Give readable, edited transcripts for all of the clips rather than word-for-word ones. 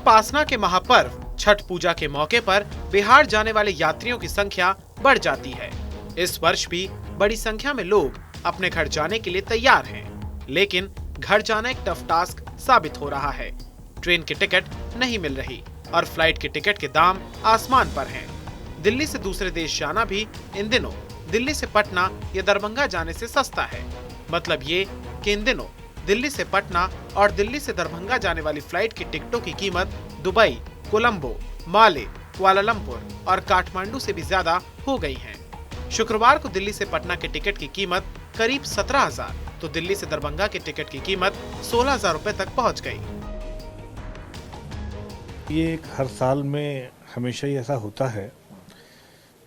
उपासना के महापर्व छठ पूजा के मौके पर बिहार जाने वाले यात्रियों की संख्या बढ़ जाती है। इस वर्ष भी बड़ी संख्या में लोग अपने घर जाने के लिए तैयार हैं, लेकिन घर जाना एक टफ टास्क साबित हो रहा है। ट्रेन की टिकट नहीं मिल रही और फ्लाइट के टिकट के दाम आसमान पर हैं। दिल्ली से दूसरे देश जाना भी इन दिनों दिल्ली से पटना या दरभंगा जाने से सस्ता है। मतलब ये कि इन दिनों दिल्ली से पटना और दिल्ली से दरभंगा जाने वाली फ्लाइट की टिकटों की कीमत दुबई, कोलंबो, माले, कुआलालंपुर और काठमांडू से भी ज्यादा हो गई है। शुक्रवार को दिल्ली से पटना के टिकट की कीमत करीब 17,000 तो दिल्ली से दरभंगा के टिकट की कीमत 16,000 रुपए तक पहुंच गई। ये हर साल में हमेशा ही ऐसा होता है।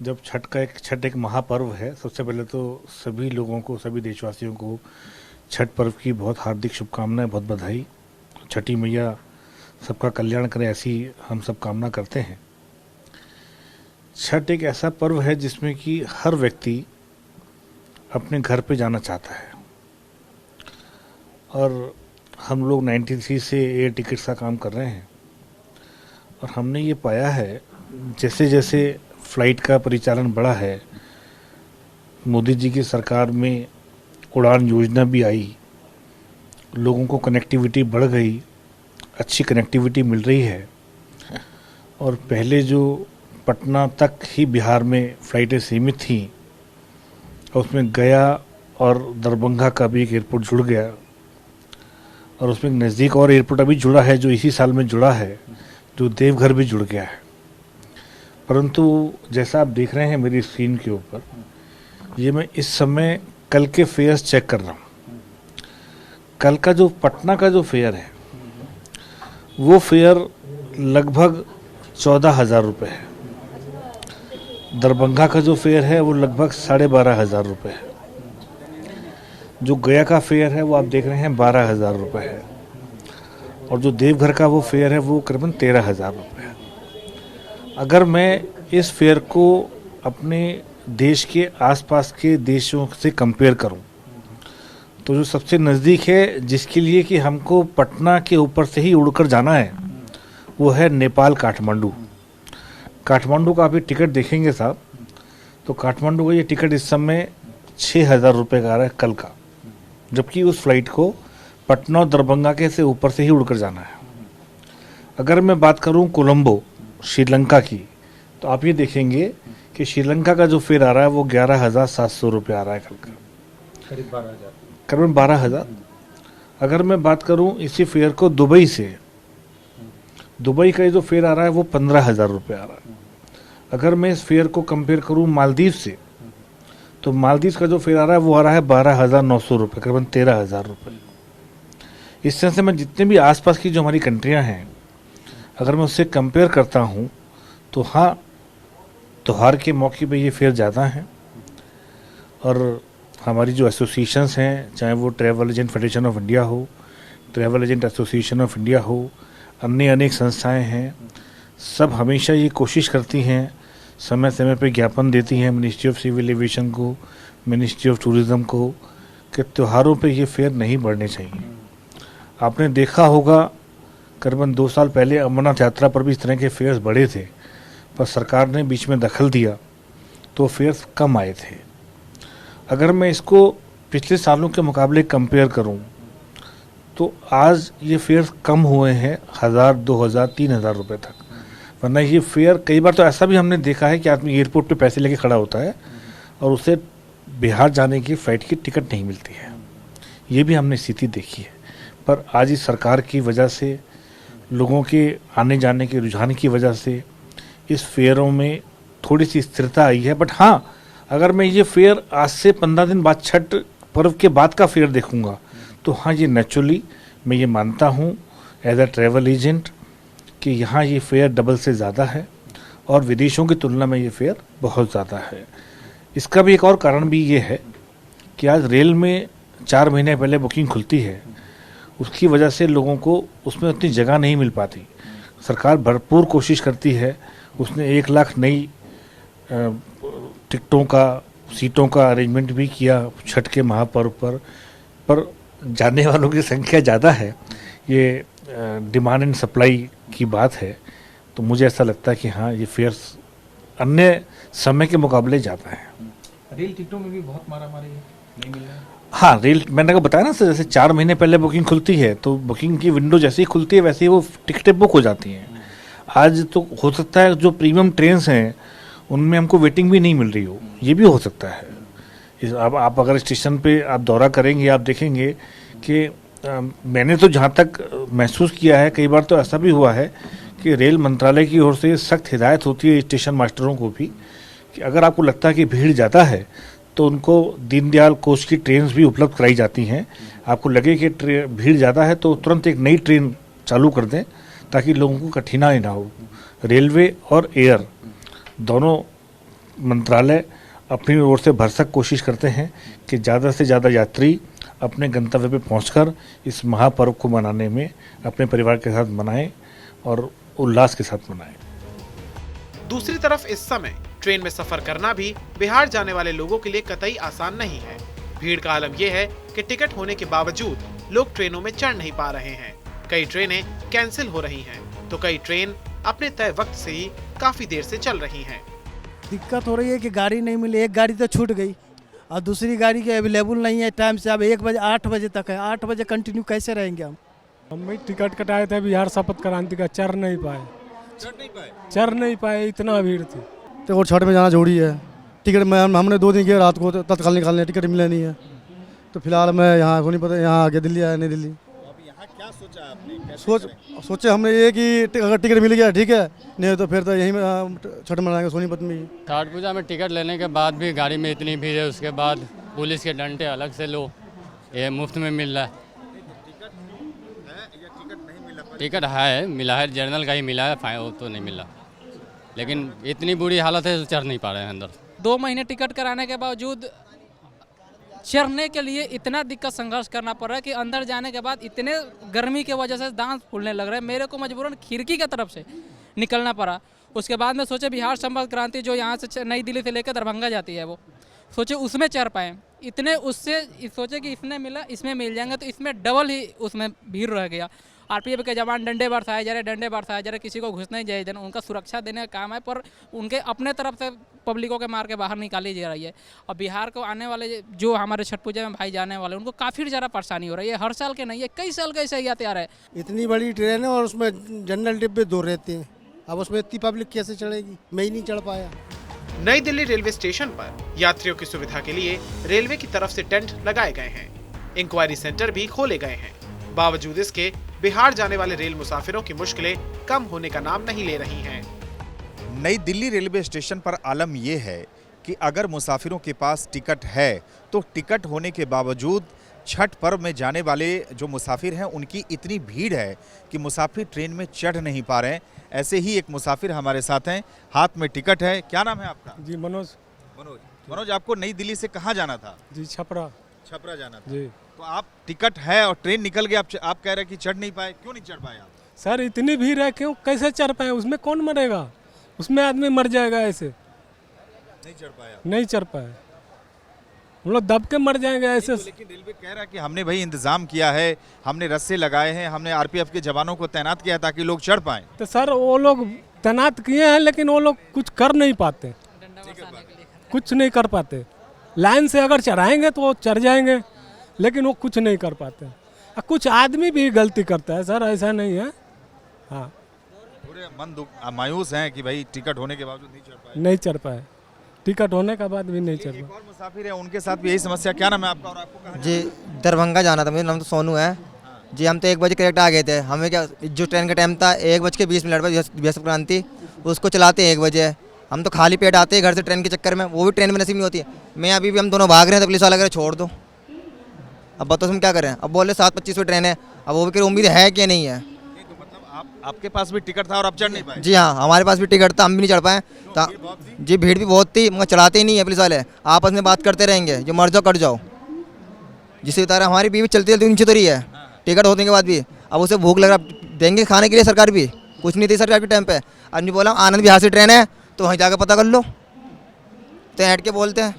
जब छठ एक महापर्व है। सबसे पहले तो सभी लोगों को, सभी देशवासियों को छठ पर्व की बहुत हार्दिक शुभकामनाएं, बहुत बधाई। छठी मैया सबका कल्याण करे, ऐसी हम सब कामना करते हैं। छठ एक ऐसा पर्व है जिसमें कि हर व्यक्ति अपने घर पे जाना चाहता है और हम लोग 93 से एयर टिकट्स का काम कर रहे हैं और हमने ये पाया है जैसे जैसे फ्लाइट का परिचालन बढ़ा है, मोदी जी की सरकार में उड़ान योजना भी आई, लोगों को कनेक्टिविटी बढ़ गई, अच्छी कनेक्टिविटी मिल रही है। और पहले जो पटना तक ही बिहार में फ़्लाइटें सीमित थीं और उसमें गया और दरभंगा का भी एक एयरपोर्ट जुड़ गया और उसमें नज़दीक और एयरपोर्ट अभी जुड़ा है जो इसी साल में जुड़ा है, जो देवघर भी जुड़ गया है। परंतु जैसा आप देख रहे हैं मेरी स्क्रीन के ऊपर, ये मैं इस समय कल के फेयर्स चेक कर रहा हूँ। कल का जो पटना का जो फेयर है वो फेयर लगभग 14,000 रुपये है। दरभंगा का जो फेयर है वो लगभग 12,500 रुपये है। जो गया का फेयर है वो आप देख रहे हैं 12,000 रुपये है और जो देवघर का वो फेयर है वो करीबन 13,000 रुपये है। अगर मैं इस फेयर को अपने देश के आसपास के देशों से कंपेयर करूं तो जो सबसे नज़दीक है, जिसके लिए कि हमको पटना के ऊपर से ही उड़कर जाना है, वो है नेपाल काठमांडू। काठमांडू का आप ये टिकट देखेंगे साहब, तो काठमांडू का ये टिकट इस समय 6,000 रुपये का आ रहा है कल का, जबकि उस फ्लाइट को पटना और दरभंगा के से ऊपर से ही उड़कर जाना है। अगर मैं बात करूं कोलंबो, श्रीलंका की, तो आप ये देखेंगे कि श्रीलंका का जो फेयर आ रहा है वो 11,700 रुपये आ रहा है कल का, करीबन 12,000। अगर मैं बात करूं इसी फेयर को दुबई से, दुबई का जो फेयर आ रहा है वो 15,000 रुपये आ रहा है। अगर मैं इस फेयर को कंपेयर करूं मालदीव से, तो मालदीव का जो फेयर आ रहा है वो आ रहा है 12,900 रुपये, करीबन 13,000 रुपये। इस तरह से मैं जितने भी आसपास की जो हमारी कंट्रियां हैं, अगर मैं उससे कंपेयर करता हूं तो हाँ, त्योहार के मौके पे ये फेयर ज़्यादा हैं। और हमारी जो एसोसिएशंस हैं, चाहे वो travel agent federation of India हो, travel agent association of India हो, अन्य अनेक संस्थाएं हैं, सब हमेशा ये कोशिश करती हैं, समय समय पे ज्ञापन देती हैं मिनिस्ट्री ऑफ सिविल एविएशन को, मिनिस्ट्री ऑफ टूरिज़्म को, कि त्योहारों पे ये फेयर नहीं बढ़ने चाहिए। आपने देखा होगा करीबन 2 साल पहले अमरनाथ यात्रा पर भी इस तरह के फेयर्स बढ़े थे, पर सरकार ने बीच में दखल दिया तो फेयर्स कम आए थे। अगर मैं इसको पिछले सालों के मुकाबले कंपेयर करूं तो आज ये फेयर्स कम हुए हैं 1,000, 2,000, 3,000 रुपये तक। वरना ये फेयर कई बार तो ऐसा भी हमने देखा है कि आदमी एयरपोर्ट पे पैसे लेके खड़ा होता है और उसे बिहार जाने की फ़्लाइट की टिकट नहीं मिलती है। ये भी हमने स्थिति देखी है। पर आज इस सरकार की वजह से, लोगों के आने जाने के रुझान की वजह से इस फेयरों में थोड़ी सी स्थिरता आई है। बट हाँ, अगर मैं ये फेयर आज से 15 दिन बाद छठ पर्व के बाद का फेयर देखूंगा तो हाँ, ये नेचुरली मैं ये मानता हूँ एज अ ट्रैवल एजेंट कि यहाँ ये फेयर डबल से ज़्यादा है और विदेशों की तुलना में ये फेयर बहुत ज़्यादा है। इसका भी एक और कारण भी ये है कि आज रेल में 4 महीने पहले बुकिंग खुलती है, उसकी वजह से लोगों को उसमें उतनी जगह नहीं मिल पाती। सरकार भरपूर कोशिश करती है, उसने 1 लाख नई टिकटों का, सीटों का अरेंजमेंट भी किया छठ के महापर्व पर जाने वालों की संख्या ज़्यादा है, ये डिमांड एंड सप्लाई की बात है, तो मुझे ऐसा लगता है कि हाँ, ये फेयर्स अन्य समय के मुकाबले ज़्यादा है। रेल टिकटों में भी बहुत मारा मारी है, नहीं मिल रहा है। हाँ, रेल मैंने आपको बताया ना सर, जैसे 4 महीने पहले बुकिंग खुलती है तो बुकिंग की विंडो जैसे ही खुलती है वैसे ही वो टिकटें बुक हो जाती हैं। आज तो हो सकता है जो प्रीमियम ट्रेन्स हैं उनमें हमको वेटिंग भी नहीं मिल रही हो, ये भी हो सकता है। आप अगर स्टेशन पे आप दौरा करेंगे, आप देखेंगे कि मैंने तो जहाँ तक महसूस किया है, कई बार तो ऐसा भी हुआ है कि रेल मंत्रालय की ओर से सख्त हिदायत होती है स्टेशन मास्टरों को भी कि अगर आपको लगता है कि भीड़ ज़्यादा है तो उनको दीनदयाल कोच की ट्रेन भी उपलब्ध कराई जाती हैं। आपको लगे कि भीड़ ज़्यादा है तो तुरंत एक नई ट्रेन चालू कर दें ताकि लोगों को कठिनाई ना हो। रेलवे और एयर दोनों मंत्रालय अपनी ओर से भरसक कोशिश करते हैं कि ज़्यादा से ज़्यादा यात्री अपने गंतव्य पे पहुंचकर इस महापर्व को मनाने में अपने परिवार के साथ मनाएं और उल्लास के साथ मनाएं। दूसरी तरफ इस समय ट्रेन में सफर करना भी बिहार जाने वाले लोगों के लिए कतई आसान नहीं है। भीड़ का आलम यह है कि टिकट होने के बावजूद लोग ट्रेनों में चढ़ नहीं पा रहे हैं। कई ट्रेनें कैंसिल हो रही हैं, तो कई ट्रेन अपने तय वक्त से ही काफी देर से चल रही हैं। दिक्कत हो रही है कि गाड़ी नहीं मिली, एक गाड़ी तो छूट गई और दूसरी गाड़ी के अवेलेबल नहीं है टाइम से। अब 1 बजे 8 बजे तक है, 8 बजे कंटिन्यू कैसे रहेंगे हम भी टिकट कटाए थे बिहार शपथ क्रांति का, चढ़ नहीं पाए, इतना भीड़ थी। तो और छठ में जाना जरूरी है। टिकट में हमने 2 दिन किया, रात को तत्काल निकालने, टिकट मिला नहीं है। तो फिलहाल मैं यहाँ को नहीं पता, यहाँ आ गया, दिल्ली आया, नहीं दिल्ली। यहाँ क्या सोचा आपने? सोचे हमने ये कि अगर टिकट मिल गया ठीक है, नहीं तो फिर तो यहीं में छठ मनाएंगे सोनीपत में ही। छठ पूजा में टिकट लेने के बाद भी गाड़ी में इतनी भीड़ है, उसके बाद पुलिस के डंडे अलग से लो, ये मुफ्त में मिल रहा है। टिकट है, मिला है, जर्नल का ही मिला है, वो तो नहीं मिला। लेकिन इतनी बुरी हालत है, चढ़ नहीं पा रहे हैं अंदर। 2 महीने टिकट कराने के बावजूद चढ़ने के लिए इतना दिक्कत संघर्ष करना पड़ रहा है कि अंदर जाने के बाद इतने गर्मी की वजह से दांत फूलने लग रहे हैं। मेरे को मजबूरन खिड़की की तरफ से निकलना पड़ा। उसके बाद में सोचे बिहार संपर्क क्रांति जो यहाँ से नई दिल्ली से लेकर दरभंगा जाती है, वो सोचे उसमें चढ़ पाएँ। इतने उससे सोचे कि इसमें मिला, इसमें मिल जाएंगे, तो इसमें डबल ही उसमें भीड़ रह गया। आरपीएफ के जवान डंडे बरसाए जा रहे, किसी को घुसने नहीं देना, उनका सुरक्षा देने का काम है, पर उनके अपने तरफ से पब्लिकों के मार के बाहर निकाली जा रही है। और बिहार को आने वाले जो हमारे छठ पूजा में भाई जाने वाले, उनको काफ़ी ज़्यादा परेशानी हो रही है। हर साल के नहीं है, कई साल का ऐसा ही तैयार है। इतनी बड़ी ट्रेन है और उसमें जनरल डिब्बे 2 रहते हैं, अब उसमें इतनी पब्लिक कैसे चढ़ेगी? मैं ही नहीं चढ़ पाया। नई दिल्ली रेलवे स्टेशन पर यात्रियों की सुविधा के लिए रेलवे की तरफ से टेंट लगाए गए हैं। इंक्वायरी सेंटर भी खोले गए हैं। बावजूद इसके बिहार जाने वाले रेल मुसाफिरों की मुश्किलें कम होने का नाम नहीं ले रही हैं। नई दिल्ली रेलवे स्टेशन पर आलम यह है कि अगर मुसाफिरों के पास टिकट है तो टिकट होने के बावजूद छठ पर्व में जाने वाले जो मुसाफिर हैं उनकी इतनी भीड़ है कि मुसाफिर ट्रेन में चढ़ नहीं पा रहे हैं। ऐसे ही एक मुसाफिर हमारे साथ हैं, हाथ में टिकट है। क्या नाम है आपका? जी मनोज। मनोज, आपको नई दिल्ली से कहाँ जाना था? जी छपरा जाना था। जी। तो आप टिकट है और ट्रेन निकल गई, आप कह रहे हैं कि चढ़ नहीं पाए, क्यों नहीं चढ़ पाए आप? सर इतनी भीड़ है, क्यों कैसे चढ़ पाए? उसमें कौन मरेगा? उसमें आदमी मर जाएगा, ऐसे नहीं चढ़ पाया। नहीं चढ़ पाए, हम लोग दब के मर जाएंगे ऐसे। तो लेकिन रेलवे कह रहा है कि हमने भाई इंतजाम किया है, हमने रस्से लगाए हैं, हमने आरपीएफ के जवानों को तैनात किया ताकि लोग चढ़ पाएं। तो सर वो लोग तैनात किए हैं लेकिन वो लोग कुछ कर नहीं पाते, कुछ नहीं कर पाते। लाइन से अगर चढ़ाएंगे तो वो चढ़ जाएंगे, लेकिन वो कुछ नहीं कर पाते। कुछ आदमी भी गलती करता है सर, ऐसा नहीं है। हाँ, पूरे मन मायूस हैं कि भाई टिकट होने के बावजूद नहीं चढ़ पाए, टिकट होने के बाद भी नहीं चढ़ पाए। एक और मुसाफिर है, उनके साथ भी यही समस्या। क्या नाम है आपका और आपको कहाँ जी? दरभंगा जाना था, मेरा नाम तो सोनू है जी। हम तो 1 बजे करेक्ट आ गए थे। हमें क्या, जो ट्रेन का टाइम था 1:20 पर बिहार संपर्क क्रांति, उसको चलाते हैं 1 बजे। हम तो खाली पेट आते हैं घर से ट्रेन के चक्कर में, वो भी ट्रेन में नसीब नहीं होती है। मैं अभी भी हम दोनों भाग रहे हैं तो पुलिस वाला कह रहे छोड़ दो। अब बताओ हम क्या करें? अब बोले 7:25 पे ट्रेन है, अब वो भी उम्मीद है कि नहीं है। तो मतलब आपके पास भी टिकट था और आप चढ़ नहीं पाए? जी हाँ, हमारे पास भी टिकट था, हम भी नहीं चढ़ पाए। जी भीड़ भी बहुत थी, मगर चलाते ही नहीं है पुलिस वाले, आपस में बात करते रहेंगे, जो मर जाओ कट जाओ। जिससे तरह हमारी बीवी चलती चलती नीचे उतरी है टिकट होने के बाद भी। अब उसे भूख लग रहा, देंगे खाने के लिए सरकार भी, कुछ नहीं थी सरकार के टाइम पे। अब नहीं बोला आनंद विहार से ट्रेन है तो वहीं जाकर पता कर लो, तो ऐड के बोलते हैं।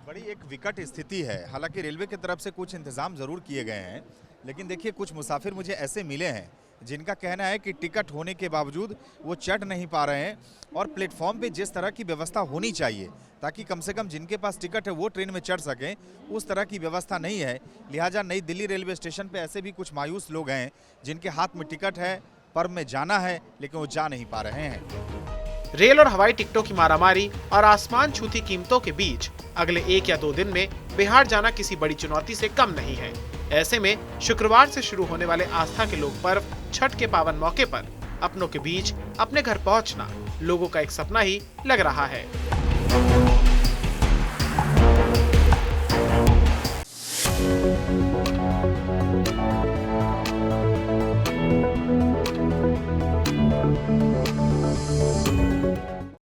बड़ी एक एक विकट स्थिति है। हालांकि रेलवे की तरफ से कुछ इंतजाम जरूर किए गए हैं, लेकिन देखिए कुछ मुसाफिर मुझे ऐसे मिले हैं जिनका कहना है कि टिकट होने के बावजूद वो चढ़ नहीं पा रहे हैं और प्लेटफॉर्म पे जिस तरह की व्यवस्था होनी चाहिए ताकि कम से कम जिनके पास टिकट है वो ट्रेन में चढ़ सकें, उस तरह की व्यवस्था नहीं है। लिहाजा नई दिल्ली रेलवे स्टेशन पे ऐसे भी कुछ मायूस लोग हैं जिनके हाथ में टिकट है, पर्व में जाना है, लेकिन वो जा नहीं पा रहे हैं। रेल और हवाई टिकटों की मारामारी और आसमान छूती कीमतों के बीच अगले 1 या 2 दिन में बिहार जाना किसी बड़ी चुनौती से कम नहीं है। ऐसे में शुक्रवार से शुरू होने वाले आस्था के लोक पर्व छठ के पावन मौके पर अपनों के बीच अपने घर पहुंचना लोगों का एक सपना ही लग रहा है।